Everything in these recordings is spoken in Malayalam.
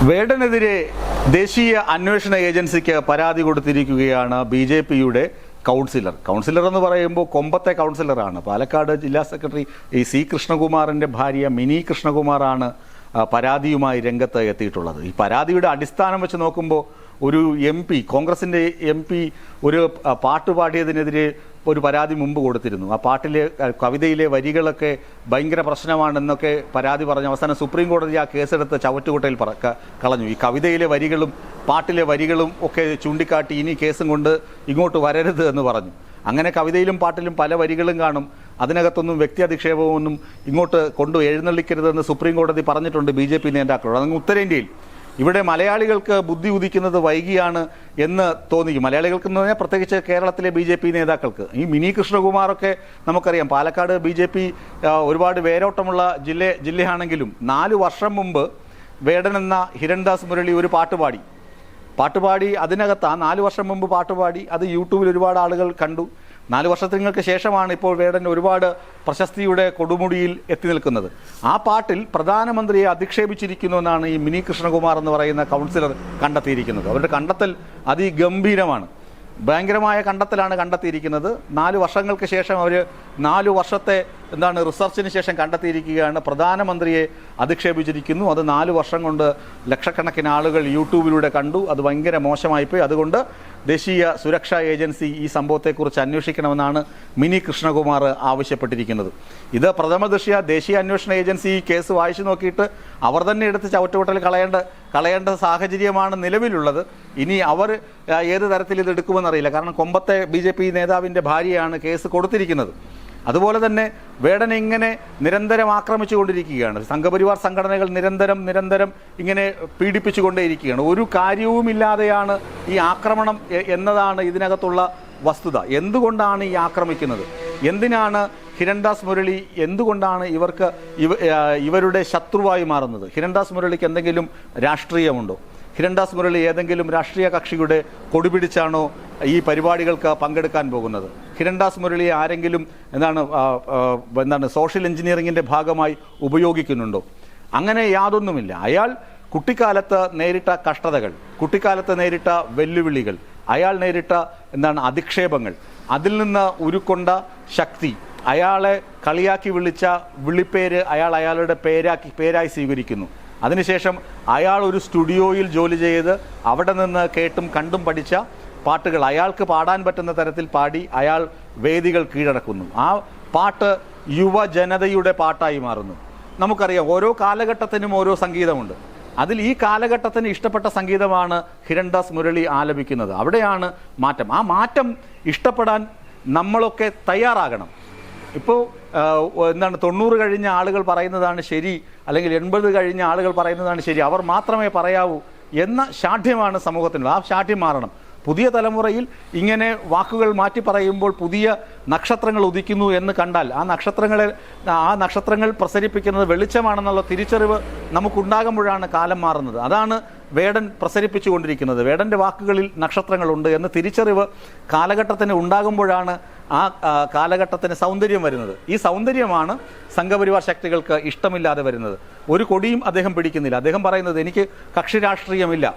വേടനെതിരെ ദേശീയ അന്വേഷണ ഏജൻസിക്ക് പരാതി കൊടുത്തിരിക്കുകയാണ് ബി.ജെ.പിയുടെ കൗൺസിലർ എന്ന് പറയുമ്പോൾ കൊമ്പത്തെ കൗൺസിലറാണ്. പാലക്കാട് ജില്ലാ സെക്രട്ടറി സി കൃഷ്ണകുമാറിൻ്റെ ഭാര്യ മിനി കൃഷ്ണകുമാറാണ് പരാതിയുമായി രംഗത്ത് എത്തിയിട്ടുള്ളത്. ഈ പരാതിയുടെ അടിസ്ഥാനം വെച്ച് നോക്കുമ്പോൾ ഒരു കോൺഗ്രസിൻ്റെ എം പി ഒരു പാട്ട് പാടിയതിനെതിരെ ഒരു പരാതി മുമ്പ് കൊടുത്തിരുന്നു. ആ പാട്ടിലെ കവിതയിലെ വരികളൊക്കെ ഭയങ്കര പ്രശ്നമാണെന്നൊക്കെ പരാതി പറഞ്ഞ് അവസാനം സുപ്രീം കോടതി ആ കേസെടുത്ത് ചവറ്റുകുട്ടയിൽ കളഞ്ഞു. ഈ കവിതയിലെ വരികളും പാട്ടിലെ വരികളും ഒക്കെ ചൂണ്ടിക്കാട്ടി ഇനി കേസും കൊണ്ട് ഇങ്ങോട്ട് വരരുത് എന്ന് പറഞ്ഞു. അങ്ങനെ കവിതയിലും പാട്ടിലും പല വരികളും കാണും, അതിനകത്തൊന്നും വ്യക്തി അധിക്ഷേപമൊന്നും ഇങ്ങോട്ട് എഴുന്നള്ളിക്കരുതെന്ന് സുപ്രീം കോടതി പറഞ്ഞിട്ടുണ്ട് ബി.ജെ.പി നേതാക്കളോട്. അങ്ങ് ഉത്തരേന്ത്യയിൽ ഇവിടെ മലയാളികൾക്ക് ബുദ്ധി ഉദിക്കുന്നത് വൈകിയാണ് എന്ന് തോന്നിക്കും. മലയാളികൾക്ക് എന്ന് പറഞ്ഞാൽ പ്രത്യേകിച്ച് കേരളത്തിലെ ബി.ജെ.പി നേതാക്കൾക്ക്. ഈ മിനി കൃഷ്ണകുമാറൊക്കെ നമുക്കറിയാം, പാലക്കാട് ബി.ജെ.പി ഒരുപാട് വേരോട്ടമുള്ള ജില്ലയാണെങ്കിലും 4 വർഷം മുമ്പ് വേടൻ എന്ന ഹിരൺദാസ് മുരളി ഒരു പാട്ടുപാടി അതിനകത്ത് ആ 4 വർഷം മുമ്പ് പാട്ടുപാടി അത് യൂട്യൂബിൽ ഒരുപാട് ആളുകൾ കണ്ടു. 4 വർഷങ്ങൾക്ക് ശേഷമാണ് ഇപ്പോൾ വേടൻ ഒരുപാട് പ്രശസ്തിയുടെ കൊടുമുടിയിൽ എത്തി നിൽക്കുന്നത്. ആ പാട്ടിൽ പ്രധാനമന്ത്രിയെ അധിക്ഷേപിച്ചിരിക്കുന്നു എന്നാണ് ഈ മിനി കൃഷ്ണകുമാർ എന്ന് പറയുന്ന കൗൺസിലർ കണ്ടെത്തിയിരിക്കുന്നത്. അവരുടെ കണ്ടെത്തൽ അതിഗംഭീരമാണ്, ഭയങ്കരമായ കണ്ടെത്തലാണ് കണ്ടെത്തിയിരിക്കുന്നത്. 4 വർഷങ്ങൾക്ക് ശേഷം അവർ 4 വർഷത്തെ റിസർച്ചിന് ശേഷം കണ്ടെത്തിയിരിക്കുകയാണ് പ്രധാനമന്ത്രിയെ അധിക്ഷേപിച്ചിരിക്കുന്നു. അത് 4 വർഷം കൊണ്ട് ലക്ഷക്കണക്കിന് ആളുകൾ യൂട്യൂബിലൂടെ കണ്ടു. അത് ഭയങ്കര മോശമായിപ്പോയി. അതുകൊണ്ട് ദേശീയ സുരക്ഷാ ഏജൻസി ഈ സംഭവത്തെക്കുറിച്ച് അന്വേഷിക്കണമെന്നാണ് മിനി കൃഷ്ണകുമാർ ആവശ്യപ്പെട്ടിരിക്കുന്നത്. ഇത് പ്രഥമ ദൃഷ്ട്യാ ദേശീയ അന്വേഷണ ഏജൻസി ഈ കേസ് വായിച്ചു നോക്കിയിട്ട് അവർ തന്നെ എടുത്ത് ചവറ്റുകൊട്ടൽ കളയേണ്ട സാഹചര്യമാണ് നിലവിലുള്ളത്. ഇനി അവർ ഏത് തരത്തിൽ ഇത് എടുക്കുമെന്നറിയില്ല. കാരണം കൊമ്പത്തെ ബി.ജെ.പി നേതാവിൻ്റെ ഭാര്യയാണ് കേസ് കൊടുത്തിരിക്കുന്നത്. അതുപോലെ തന്നെ വേടനെ ഇങ്ങനെ നിരന്തരം ആക്രമിച്ചുകൊണ്ടിരിക്കുകയാണ്. സംഘപരിവാർ സംഘടനകൾ നിരന്തരം ഇങ്ങനെ പീഡിപ്പിച്ചുകൊണ്ടേയിരിക്കുകയാണ്. ഒരു കാര്യവുമില്ലാതെയാണ് ഈ ആക്രമണം എന്നതാണ് ഇതിനകത്തുള്ള വസ്തുത. എന്തുകൊണ്ടാണ് ഈ ആക്രമിക്കുന്നത്? എന്തിനാണ് ഹിരൺദാസ് മുരളി എന്തുകൊണ്ടാണ് ഇവരുടെ ശത്രുവായി മാറുന്നത്? ഹിരൺദാസ് മുരളിക്ക് എന്തെങ്കിലും രാഷ്ട്രീയമുണ്ടോ? ഹിരൺദാസ് മുരളി ഏതെങ്കിലും രാഷ്ട്രീയ കക്ഷിയുടെ കൊടിപിടിച്ചാണോ ഈ പരിപാടികൾക്ക് പങ്കെടുക്കാൻ പോകുന്നത്? ഹിരൺദാസ് മുരളിയെ ആരെങ്കിലും സോഷ്യൽ എഞ്ചിനീയറിംഗിൻ്റെ ഭാഗമായി ഉപയോഗിക്കുന്നുണ്ടോ? അങ്ങനെ യാതൊന്നുമില്ല. അയാൾ കുട്ടിക്കാലത്ത് നേരിട്ട കഷ്ടതകൾ, കുട്ടിക്കാലത്ത് നേരിട്ട വെല്ലുവിളികൾ, അയാൾ നേരിട്ട അധിക്ഷേപങ്ങൾ, അതിൽ നിന്ന് ഉരുക്കൊണ്ട ശക്തി, അയാളെ കളിയാക്കി വിളിച്ച വിളിപ്പേര് അയാളുടെ പേരായി സ്വീകരിക്കുന്നു. അതിനുശേഷം അയാൾ ഒരു സ്റ്റുഡിയോയിൽ ജോലി ചെയ്ത് അവിടെ നിന്ന് കേട്ടും കണ്ടും പഠിച്ച പാട്ടുകൾ അയാൾക്ക് പാടാൻ പറ്റുന്ന തരത്തിൽ പാടി അയാൾ വേദികൾ കീഴടക്കുന്നു. ആ പാട്ട് യുവജനതയുടെ പാട്ടായി മാറുന്നു. നമുക്കറിയാം, ഓരോ കാലഘട്ടത്തിനും ഓരോ സംഗീതമുണ്ട്. അതിൽ ഈ കാലഘട്ടത്തിന് ഇഷ്ടപ്പെട്ട സംഗീതമാണ് ഹിരൺദാസ് മുരളി ആലപിക്കുന്നത്. അവിടെയാണ് മാറ്റം. ആ മാറ്റം ഇഷ്ടപ്പെടാൻ നമ്മളൊക്കെ തയ്യാറാകണം. ഇപ്പോൾ 90 കഴിഞ്ഞ ആളുകൾ പറയുന്നതാണ് ശരി, അല്ലെങ്കിൽ 80 കഴിഞ്ഞ ആളുകൾ പറയുന്നതാണ് ശരി, അവർ മാത്രമേ പറയാവൂ എന്ന ശാഠ്യമാണ് സമൂഹത്തിനുള്ളത്. ആ ശാഠ്യം മാറണം. പുതിയ തലമുറയിൽ ഇങ്ങനെ വാക്കുകൾ മാറ്റി പറയുമ്പോൾ പുതിയ നക്ഷത്രങ്ങൾ ഉദിക്കുന്നു എന്ന് കണ്ടാൽ ആ നക്ഷത്രങ്ങൾ പ്രസരിപ്പിക്കുന്നത് വെളിച്ചമാണെന്നുള്ള തിരിച്ചറിവ് നമുക്കുണ്ടാകുമ്പോഴാണ് കാലം മാറുന്നത്. അതാണ് വേടൻ പ്രസരിപ്പിച്ചുകൊണ്ടിരിക്കുന്നത്. വേടൻ്റെ വാക്കുകളിൽ നക്ഷത്രങ്ങളുണ്ട് എന്ന തിരിച്ചറിവ് കാലഘട്ടത്തിന് ഉണ്ടാകുമ്പോഴാണ് ആ കാലഘട്ടത്തിന് സൗന്ദര്യം വരുന്നത്. ഈ സൗന്ദര്യമാണ് സംഘപരിവാർ ശക്തികൾക്ക് ഇഷ്ടമില്ലാതെ വരുന്നത്. ഒരു കൊടിയും അദ്ദേഹം പിടിക്കുന്നില്ല. അദ്ദേഹം പറയുന്നത്, എനിക്ക് കക്ഷി രാഷ്ട്രീയമില്ല,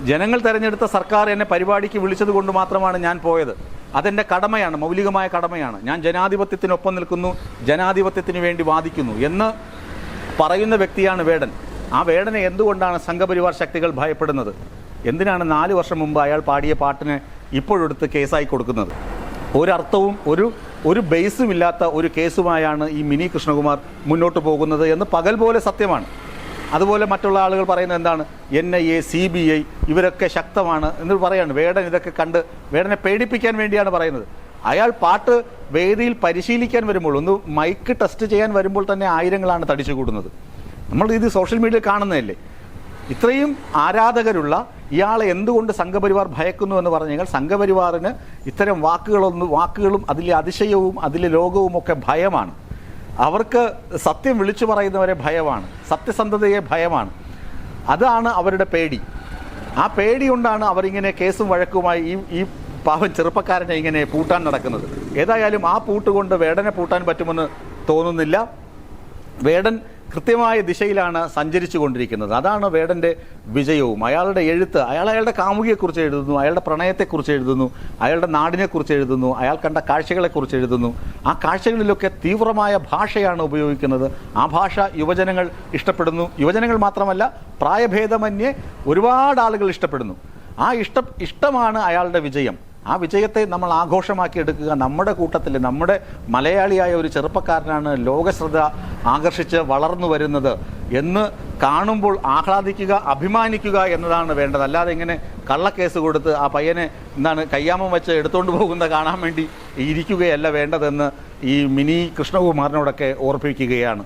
ജനങ്ങൾ തെരഞ്ഞെടുത്ത സർക്കാർ എന്നെ പരിപാടിക്ക് വിളിച്ചത് കൊണ്ട് മാത്രമാണ് ഞാൻ പോയത്, അതെൻ്റെ കടമയാണ്, മൗലികമായ കടമയാണ്, ഞാൻ ജനാധിപത്യത്തിനൊപ്പം നിൽക്കുന്നു, ജനാധിപത്യത്തിന് വേണ്ടി വാദിക്കുന്നു എന്ന് പറയുന്ന വ്യക്തിയാണ് വേടൻ. ആ വേടനെ എന്തുകൊണ്ടാണ് സംഘപരിവാർ ശക്തികൾ ഭയപ്പെടുന്നത്? എന്തിനാണ് 4 വർഷം മുമ്പ് അയാൾ പാടിയ പാട്ടിനെ ഇപ്പോഴെടുത്ത് കേസായി കൊടുക്കുന്നത്? ഒരർത്ഥവും ഒരു ബേസും ഇല്ലാത്ത ഒരു കേസുമായാണ് ഈ മിനി കൃഷ്ണകുമാർ മുന്നോട്ട് പോകുന്നത് എന്ന് പകൽ പോലെ സത്യമാണ്. അതുപോലെ മറ്റുള്ള ആളുകൾ പറയുന്നത് എന്താണ്? NIA, CBI ഇവരൊക്കെ ശക്തമാണ് എന്ന് പറയാണ്. വേടൻ ഇതൊക്കെ കണ്ട് വേടനെ പേടിപ്പിക്കാൻ വേണ്ടിയാണ് പറയുന്നത്. അയാൾ പാട്ട് വേദിയിൽ പരിശീലിക്കാൻ വരുമ്പോൾ, ഒന്ന് മൈക്ക് ടെസ്റ്റ് ചെയ്യാൻ വരുമ്പോൾ തന്നെ ആയിരങ്ങളാണ് തടിച്ചു കൂടുന്നത്. നമ്മൾ ഇത് സോഷ്യൽ മീഡിയയിൽ കാണുന്നതല്ലേ. ഇത്രയും ആരാധകരുള്ള ഇയാളെ എന്തുകൊണ്ട് സംഘപരിവാർ ഭയക്കുന്നു എന്ന് പറഞ്ഞു കഴിഞ്ഞാൽ, സംഘപരിവാറിന് ഇത്തരം വാക്കുകളും അതിലെ അതിശയവും അതിലെ ലോകവും ഒക്കെ ഭയമാണ്. അവർക്ക് സത്യം വിളിച്ചു പറയുന്നവരെ ഭയമാണ്, സത്യസന്ധതയെ ഭയമാണ്. അതാണ് അവരുടെ പേടി. ആ പേടി കൊണ്ടാണ് അവരിങ്ങനെ കേസും വഴക്കുമായി ഈ പാവം ചെറുപ്പക്കാരനെ ഇങ്ങനെ പൂട്ടാൻ നടക്കുന്നത്. ഏതായാലും ആ പൂട്ടുകൊണ്ട് വേടനെ പൂട്ടാൻ പറ്റുമെന്ന് തോന്നുന്നില്ല. വേടൻ കൃത്യമായ ദിശയിലാണ് സഞ്ചരിച്ചു കൊണ്ടിരിക്കുന്നത്. അതാണ് വേടൻ്റെ വിജയവും. അയാളുടെ എഴുത്ത്, അയാളുടെ കാമുകിയെക്കുറിച്ച് എഴുതുന്നു, അയാളുടെ പ്രണയത്തെക്കുറിച്ച് എഴുതുന്നു, അയാളുടെ നാടിനെക്കുറിച്ച് എഴുതുന്നു, അയാൾ കണ്ട കാഴ്ചകളെക്കുറിച്ച് എഴുതുന്നു. ആ കാഴ്ചകളിലൊക്കെ തീവ്രമായ ഭാഷയാണ് ഉപയോഗിക്കുന്നത്. ആ ഭാഷ യുവജനങ്ങൾ ഇഷ്ടപ്പെടുന്നു. യുവജനങ്ങൾ മാത്രമല്ല, പ്രായഭേദമന്യേ ഒരുപാട് ആളുകൾ ഇഷ്ടപ്പെടുന്നു. ആ ഇഷ്ടമാണ് അയാളുടെ വിജയം. ആ വിജയത്തെ നമ്മൾ ആഘോഷമാക്കി എടുക്കുക. നമ്മുടെ കൂട്ടത്തിൽ നമ്മുടെ മലയാളിയായ ഒരു ചെറുപ്പക്കാരനാണ് ലോകശ്രദ്ധ ആകർഷിച്ച് വളർന്നു വരുന്നത് എന്ന് കാണുമ്പോൾ ആഹ്ലാദിക്കുക, അഭിമാനിക്കുക എന്നതാണ് വേണ്ടത്. അല്ലാതെ ഇങ്ങനെ കള്ളക്കേസ് കൊടുത്ത് ആ പയ്യനെ കയ്യാമം വെച്ച് എടുത്തുകൊണ്ട് പോകുന്നത് കാണാൻ വേണ്ടി ഇരിക്കുകയല്ല വേണ്ടതെന്ന് ഈ മിനി കൃഷ്ണകുമാറിനോടൊക്കെ ഓർപ്പിക്കുകയാണ്.